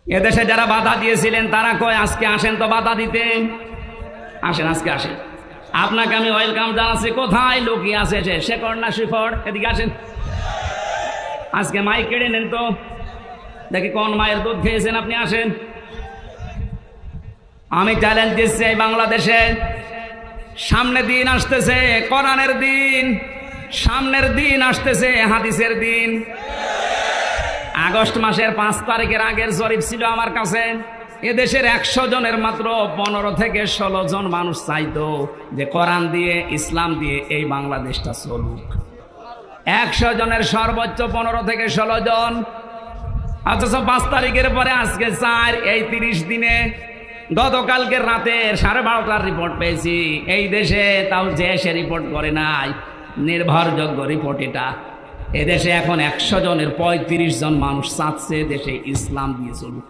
এদেশে যারা বাধা দিয়েছিলেন তারা কয় আজকে আসেন তো বাধা দিতে, আসেন আজকে আসেন, আপনাকে আমি ওয়েলকাম জানাচ্ছি। কোথায় লুকিয়ে আছে সে, শেখর না শিখর? এদিকে আসেন, আজকে মাইক কেড়ে নেন তো দেখি কোন মায়ের দুধ খেয়েছেন আপনি, আসেন। আমি চ্যালেঞ্জ দিচ্ছি এই বাংলাদেশে সামনে দিন আসতেছে, কোরআনের দিন, সামনের দিন আসতেছে, হাদিসের দিন। আগস্ট মাসের 5 তারিখের আগের জরিপ ছিল আমার কাছে, এদেশের 100 জনের মাত্র 15 থেকে 16 জন মানুষ চাইতো যে কোরআন দিয়ে ইসলাম দিয়ে এই বাংলাদেশটা চলুক। 100 জনের সর্বোচ্চ 15 থেকে 16 জন, অথচ 5 তারিখের পরে আজকে 4, এই 30 দিনে গতকালকে রাতে 12:30টার রিপোর্ট পেয়েছি এই দেশে, তাও যে সে রিপোর্ট করে নাই, নির্ভরযোগ্য রিপোর্ট এটা। এদেশে এখন 100 জনের 35 জন মানুষ চাচ্ছে দেশে ইসলাম দিয়ে চলুক।